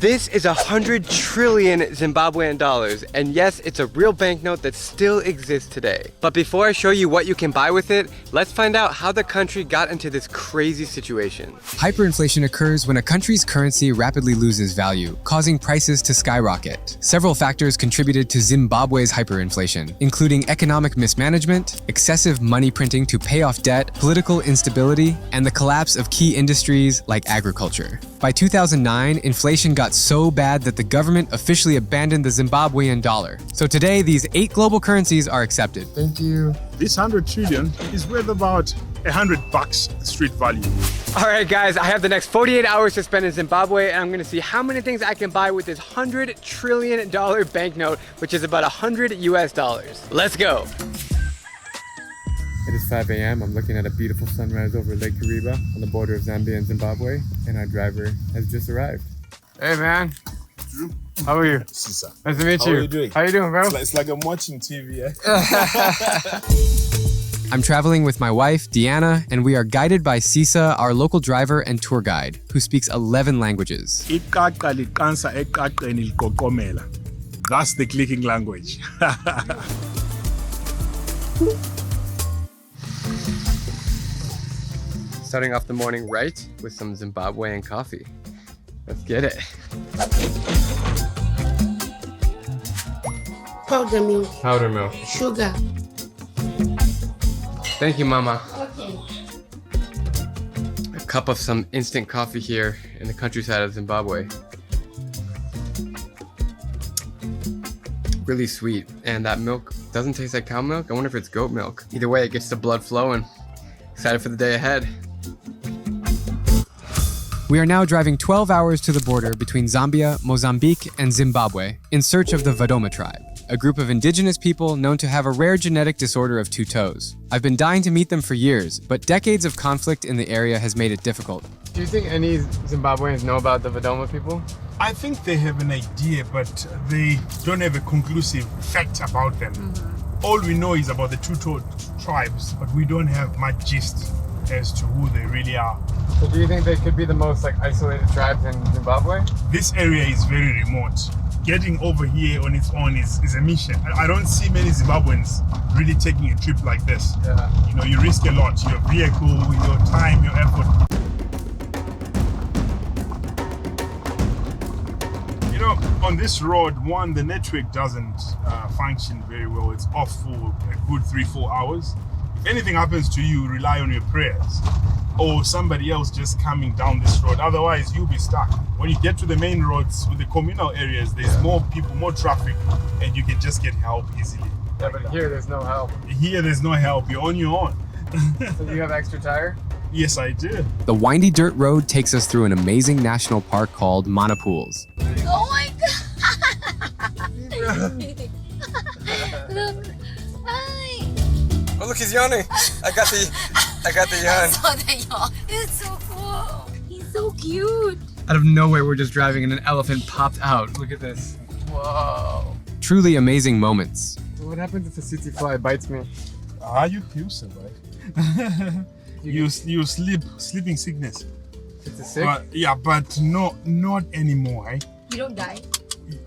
This is 100 trillion Zimbabwean dollars, and yes, it's a real banknote that still exists today. But before I show you what you can buy with it, let's find out how the country got into this crazy situation. Hyperinflation occurs when a country's currency rapidly loses value, causing prices to skyrocket. Several factors contributed to Zimbabwe's hyperinflation, including economic mismanagement, excessive money printing to pay off debt, political instability, and the collapse of key industries like agriculture. By 2009, inflation got so bad that the government officially abandoned the Zimbabwean dollar. So today, these 8 global currencies are accepted. Thank you. This 100 trillion is worth about $100 street value. All right, guys, I have the next 48 hours to spend in Zimbabwe, and I'm gonna see how many things I can buy with this $100 trillion banknote, which is about 100 US dollars. Let's go. It is 5 a.m. I'm looking at a beautiful sunrise over Lake Kariba on the border of Zambia and Zimbabwe, and our driver has just arrived. Hey, man. Drew. How are you? Sisa. Nice to meet you. How are you doing? How you doing, bro? It's like I'm watching TV, eh? I'm traveling with my wife, Deanna, and we are guided by Sisa, our local driver and tour guide, who speaks 11 languages. That's the clicking language. Starting off the morning right with some Zimbabwean coffee. Let's get it. Powder milk. Powder milk. Sugar. Thank you, Mama. Okay. A cup of some instant coffee here in the countryside of Zimbabwe. Really sweet, and that milk doesn't taste like cow milk. I wonder if it's goat milk. Either way, it gets the blood flowing. Excited for the day ahead. We are now driving 12 hours to the border between Zambia, Mozambique, and Zimbabwe in search of the Vadoma tribe, a group of indigenous people known to have a rare genetic disorder of 2 toes. I've been dying to meet them for years, but decades of conflict in the area has made it difficult. Do you think any Zimbabweans know about the Vadoma people? I think they have an idea, but they don't have a conclusive fact about them. All we know is about the 2-toed tribes, but we don't have much gist as to who they really are. So do you think they could be the most isolated tribes in Zimbabwe? This area is very remote. Getting over here on its own is a mission. I don't see many Zimbabweans really taking a trip like this. Yeah. You know, you risk a lot, your vehicle, your time, your effort. You know, on this road, the network doesn't function very well. It's off for a good 3-4 hours. If anything happens to you, rely on your prayers or somebody else just coming down this road. Otherwise, you'll be stuck. When you get to the main roads with the communal areas, there's more people, more traffic, and you can just get help easily. Yeah, but here there's no help. Here, there's no help. You're on your own. So do you have extra tire? Yes, I do. The windy dirt road takes us through an amazing national park called Mana Pools. Oh my god! Look. Hi. Oh look, he's yawning. I got the yawn. saw the yawn. It's so cool. He's so cute. Out of nowhere, we're just driving and an elephant popped out. Look at this. Whoa. Truly amazing moments. So what happens if a tsetse fly bites me? You survive. you sleeping sickness. It's a sick? But not anymore, eh? You don't die.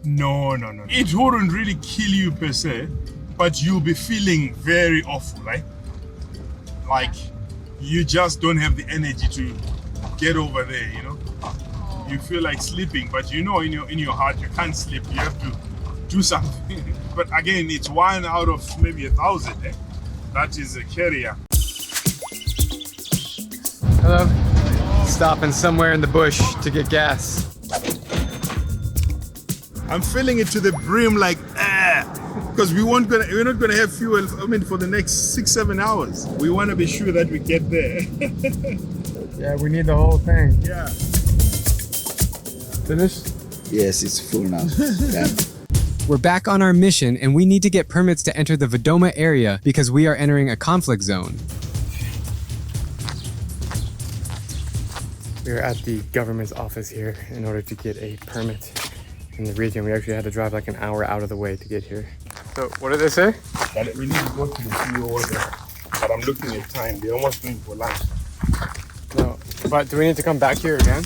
No. It wouldn't really kill you per se, but you'll be feeling very awful, right? Like you just don't have the energy to get over there, you know? You feel like sleeping, but you know in your heart you can't sleep. You have to do something. But again, it's 1 out of maybe 1,000, eh? That is a carrier. Hello. Stopping somewhere in the bush to get gas. I'm filling it to the brim like because we're not gonna have fuel. For the next 6-7 hours. We want to be sure that we get there. Yeah, we need the whole thing. Yeah. Finished? Yes, it's full now. Yeah. We're back on our mission and we need to get permits to enter the Vadoma area because we are entering a conflict zone. We are at the government's office here in order to get a permit in the region. We actually had to drive like an hour out of the way to get here. So what did they say? But we need to go to the CEO order. But I'm looking at time. They're almost going for lunch. No, but do we need to come back here again?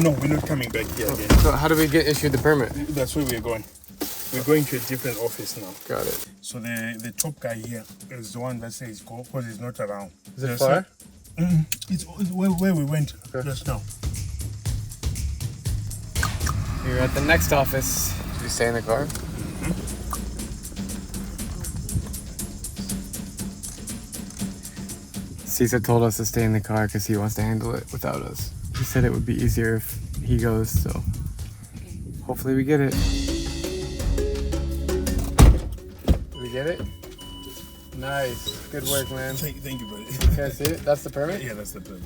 No, we're not coming back here again. So how do we get issued the permit? That's where we're going. We're going to a different office now. Got it. So the top guy here is the one that says go because he's not around. Is it far? It's where we went just now. You're at the next office. Did you stay in the car? Cesar told us to stay in the car because he wants to handle it without us. He said it would be easier if he goes, so hopefully we get it. Did we get it? Nice. Good work, man. Thank you, buddy. Can I see it? That's the permit? Yeah, that's the permit.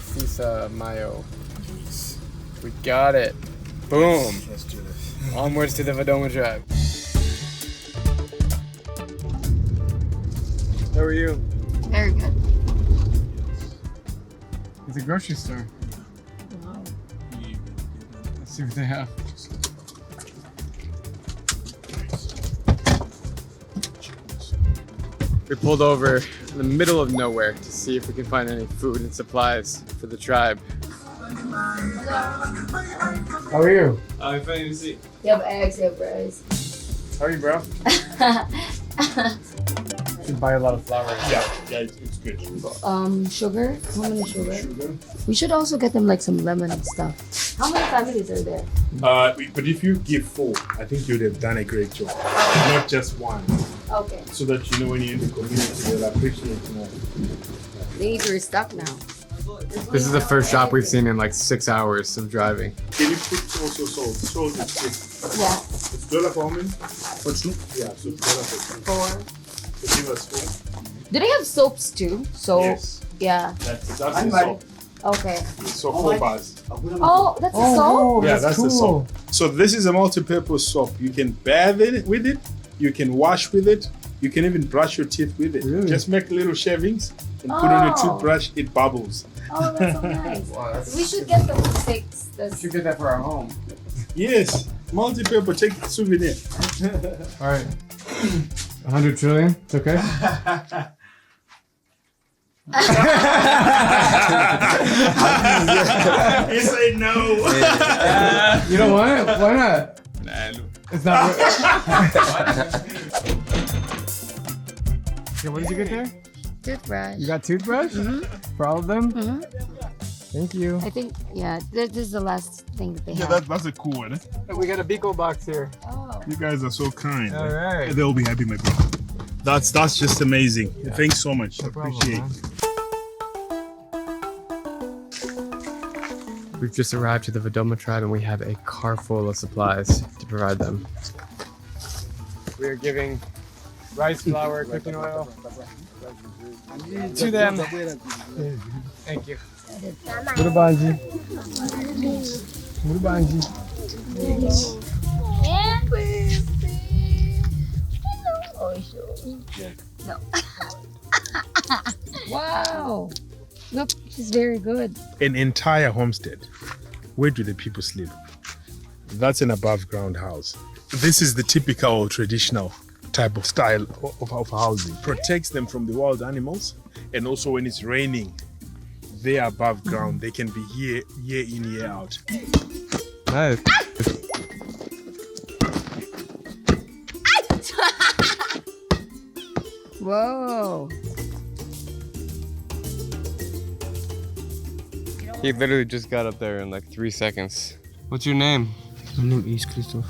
Cisa Mayo. We got it. Boom. Let's do this. Onwards to the Vadoma tribe. How are you? Very good. It's a grocery store. Wow. Let's see what they have. We pulled over in the middle of nowhere to see if we can find any food and supplies for the tribe. How are you? I'm fine to see. You have eggs, you have rice. How are you, bro? Should buy a lot of flour. Yeah, it's good. Sugar? How many sugar? We should also get them like some lemon and stuff. How many families are there? But if you give 4, I think you'd have done a great job. Not just one. Okay. So that you know when you're in the community, they'll appreciate more. They need to restock now. This is the first shop we've seen in like 6 hours of driving. Can you put also salt? Salt is good. Yeah. It's $1 for how many? For 2? Yeah, so $1 for 2. 4. So give us 4. Do they have soaps too? Soap? Yes. Yeah. That's the soap. Okay. So 4 bars. Oh, that's a soap? Yeah, that's the soap. So this is a multi-purpose soap. You can bathe in it with it. You can wash with it. You can even brush your teeth with it. Really? Just make little shavings and put on your Oh. toothbrush. It bubbles. Oh, that's so nice. Wow, that's- We should get the sticks. We should get that for our home. Yes, multi-purpose. Take the souvenir. All right. 100 trillion. It's okay. You say no. You don't want it? Why not? It's not. Okay, what did you get there? Toothbrush. You got toothbrush for all of them. Thank you. I think, yeah, this is the last thing that they Yeah, have. that's a cool one. We got a Biko box here. Oh. You guys are so kind. All right. They'll be happy, my bro. That's just amazing. Thanks so much. No problem, Appreciate man. it. We've just arrived to the Vadoma tribe and we have a car full of supplies to provide them. We are giving rice flour, cooking oil to them. Thank you. Murubanji. Murubanji. No. Wow. Look, she's very good. An entire homestead. Where do the people sleep? That's an above ground house. This is the typical traditional type of style of housing. Protects them from the wild animals, and also when it's raining, they're above ground. They can be here year in, year out. Nice. Whoa. He literally just got up there in like 3 seconds. What's your name? My name is Christoph.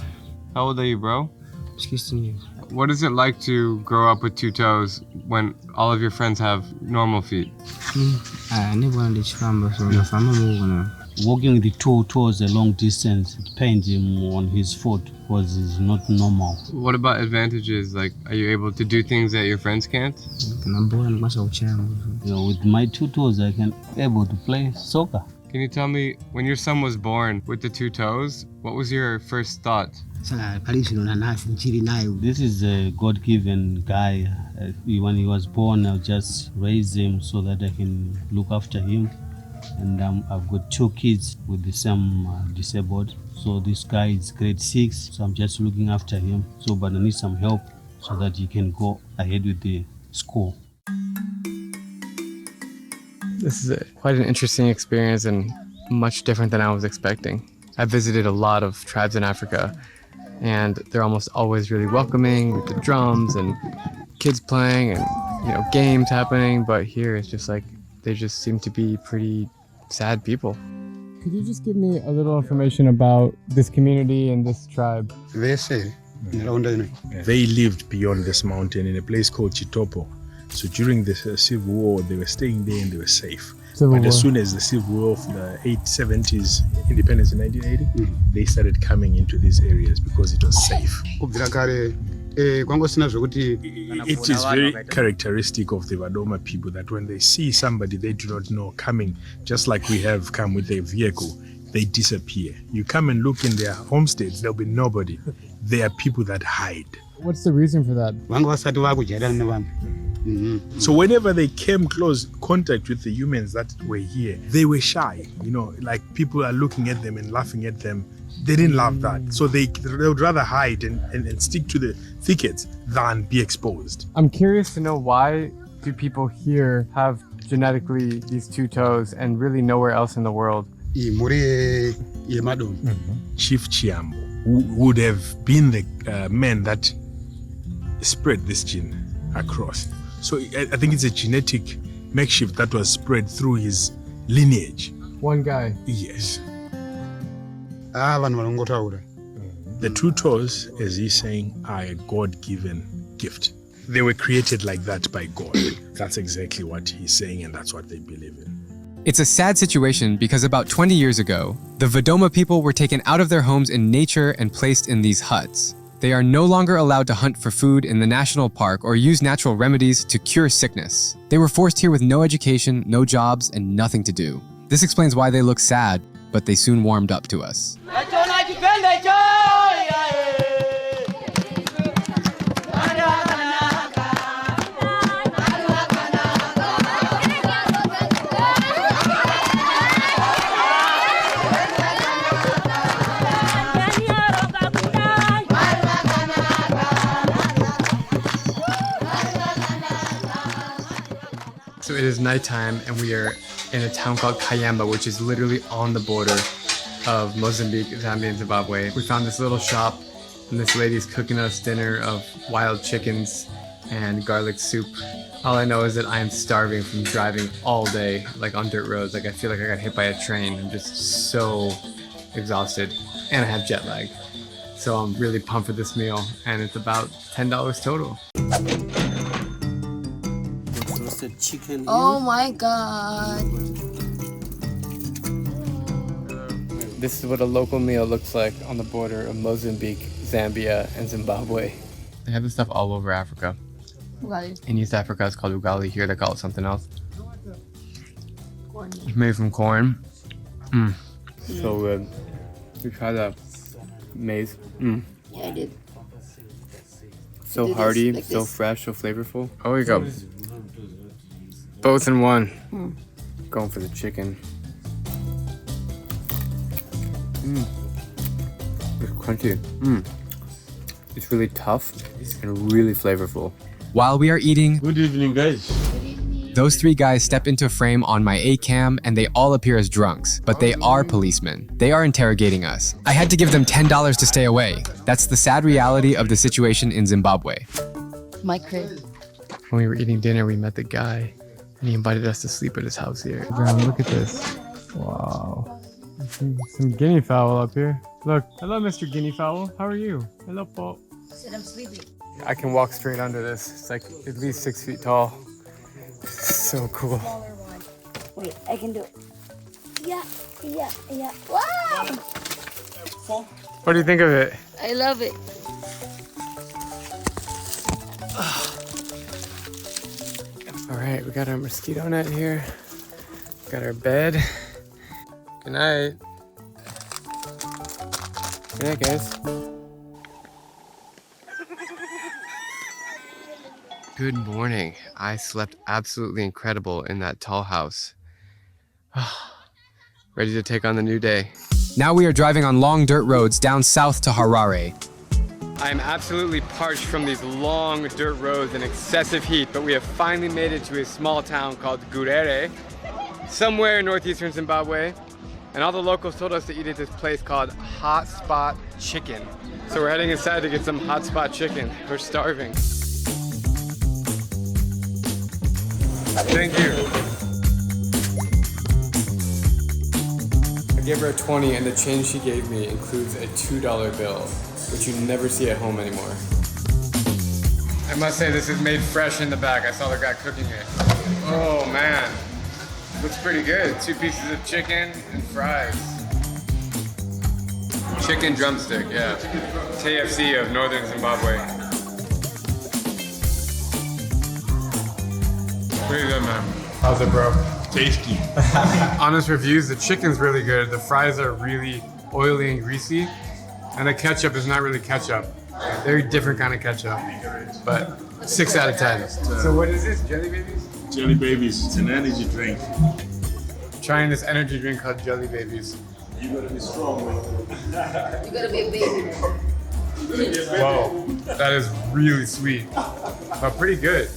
How old are you, bro? 16 years. What is it like to grow up with 2 toes when all of your friends have normal feet? I never understand, so my family Walking with the 2 toes a long distance, it pains him on his foot because it's not normal. What about advantages? Like, are you able to do things that your friends can't? You know, with my 2 toes, I can able to play soccer. Can you tell me, when your son was born with the 2 toes, what was your first thought? This is a God-given guy. When he was born, I'll just raise him so that I can look after him. And I've got 2 kids with the same disabled. So this guy is grade 6, so I'm just looking after him. So, but I need some help so that he can go ahead with the school. This is quite an interesting experience and much different than I was expecting. I visited a lot of tribes in Africa, and they're almost always really welcoming with the drums and kids playing and games happening. But here it's just like they just seem to be pretty sad people. Could you just give me a little information about this community and this tribe? They lived beyond this mountain in a place called Chitopo. So during the Civil War, they were staying there and they were safe. But as soon as the Civil War of the 870s, independence in 1980, they started coming into these areas because it was safe. It is very characteristic of the Vadoma people that when they see somebody they do not know coming, just like we have come with a vehicle, they disappear. You come and look in their homesteads, there'll be nobody. They are people that hide. What's the reason for that? So whenever they came close contact with the humans that were here, they were shy. Like people are looking at them and laughing at them. They didn't love that. So they would rather hide and stick to the thickets than be exposed. I'm curious to know, why do people here have genetically these two toes and really nowhere else in the world? Chief Chiambo would have been the man that spread this gene across. So I think it's a genetic makeshift that was spread through his lineage. One guy? Yes. The two toes, as he's saying, are a God-given gift. They were created like that by God. That's exactly what he's saying, and that's what they believe in. It's a sad situation because about 20 years ago, the Vadoma people were taken out of their homes in nature and placed in these huts. They are no longer allowed to hunt for food in the national park or use natural remedies to cure sickness. They were forced here with no education, no jobs, and nothing to do. This explains why they look sad, but they soon warmed up to us. So it is nighttime and we are in a town called Kayamba, which is literally on the border of Mozambique, Zambia, and Zimbabwe. We found this little shop and this lady's cooking us dinner of wild chickens and garlic soup. All I know is that I am starving from driving all day, like on dirt roads. Like I feel like I got hit by a train. I'm just so exhausted and I have jet lag. So I'm really pumped for this meal and it's about $10 total. Chicken. Oh my god. This is what a local meal looks like on the border of Mozambique, Zambia, and Zimbabwe. They have this stuff all over Africa. Ugali. In East Africa, it's called ugali. Here, they call it something else. Corn. It's made from corn. So good. We tried that maize. Yeah, I did. So Do this, hearty, like so this. fresh, so flavorful. Oh, we go. Both in one. Going for the chicken. It's crunchy. It's really tough and really flavorful. While we are eating, Good evening, guys. those three guys step into frame on my A-cam and they all appear as drunks, but they are policemen. They are interrogating us. I had to give them $10 to stay away. That's the sad reality of the situation in Zimbabwe. My crib. When we were eating dinner, we met the guy and he invited us to sleep at his house here. Brown, look at this. Wow. Some guinea fowl up here. Look. Hello, Mr. Guinea Fowl. How are you? Hello, Paul. Said I'm sleeping. I can walk straight under this. It's like at least 6 feet tall. So cool. Wait, I can do it. Yeah. Wow! What do you think of it? I love it. All right, we got our mosquito net here. Got our bed. Good night. Good night, guys. Good morning. I slept absolutely incredible in that tall house. Ready to take on the new day. Now we are driving on long dirt roads down south to Harare. I am absolutely parched from these long dirt roads and excessive heat, but we have finally made it to a small town called Gurere. somewhere in northeastern Zimbabwe. And all the locals told us to eat at this place called Hot Spot Chicken. So we're heading inside to get some hot spot chicken. We're starving. Thank you. I gave her a 20 and the change she gave me includes a $2 bill, which you never see at home anymore. I must say this is made fresh in the back. I saw the guy cooking it. Oh man, looks pretty good. 2 pieces of chicken and fries. Chicken drumstick, yeah. KFC of northern Zimbabwe. Pretty good, man. How's it, bro? Tasty. Honest reviews, the chicken's really good. The fries are really oily and greasy. And the ketchup is not really ketchup. Very different kind of ketchup. But 6 out of 10. So what is this, Jelly Babies? Jelly Babies, it's an energy drink. Trying this energy drink called Jelly Babies. You gotta be strong, man. You gotta be a baby. Whoa, that is really sweet, but pretty good.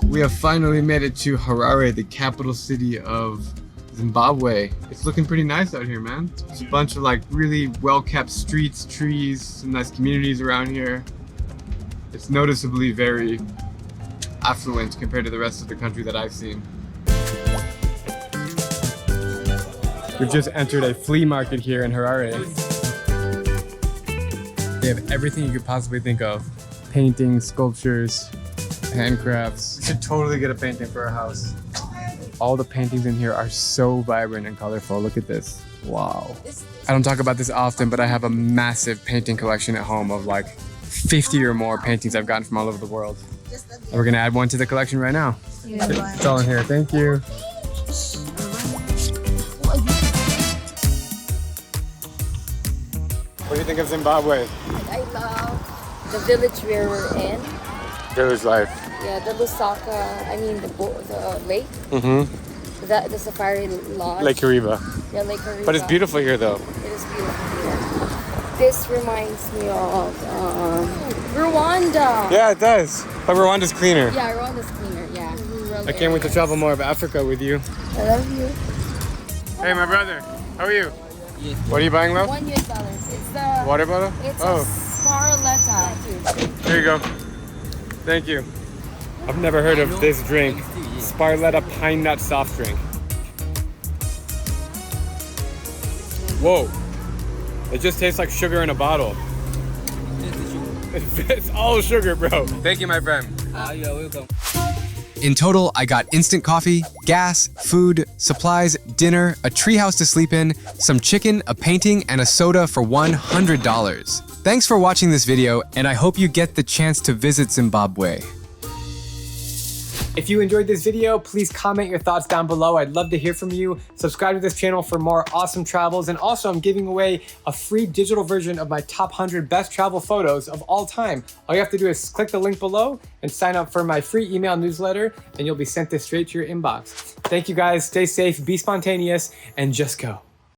We have finally made it to Harare, the capital city of Zimbabwe. It's looking pretty nice out here, man. There's a bunch of like really well-kept streets, trees, some nice communities around here. It's noticeably very affluent compared to the rest of the country that I've seen. We've just entered a flea market here in Harare. They have everything you could possibly think of. Paintings, sculptures, handcrafts. We should totally get a painting for our house. All the paintings in here are so vibrant and colorful. Look at this. Wow. I don't talk about this often, but I have a massive painting collection at home of like 50 or more paintings I've gotten from all over the world. And we're gonna add one to the collection right now. It's all in here. Thank you. What do you think of Zimbabwe? I love the village where we're in. Village life. Yeah, the Lusaka, the lake. Mm-hmm. The safari lodge. Lake Kariba. Yeah, Lake Kariba. But it's beautiful here though. It is beautiful here. This reminds me of Rwanda. Yeah, it does. But Rwanda's cleaner. Yeah, Rwanda's cleaner, yeah. I can't wait to travel more of Africa with you. I love you. Hey, my brother. How are you? What are you buying, love? $1 US. It's the Water bottle? It's Oh. a Sparletta. Here you go. Thank you. I've never heard of this drink. Sparletta Pine Nut Soft Drink. Whoa. It just tastes like sugar in a bottle. It's all sugar, bro. Thank you, my friend. You're welcome. In total, I got instant coffee, gas, food, supplies, dinner, a treehouse to sleep in, some chicken, a painting, and a soda for $100. Thanks for watching this video, and I hope you get the chance to visit Zimbabwe. If you enjoyed this video, please comment your thoughts down below. I'd love to hear from you. Subscribe to this channel for more awesome travels. And also, I'm giving away a free digital version of my top 100 best travel photos of all time. All you have to do is click the link below and sign up for my free email newsletter, and you'll be sent this straight to your inbox. Thank you guys. Stay safe, be spontaneous, and just go.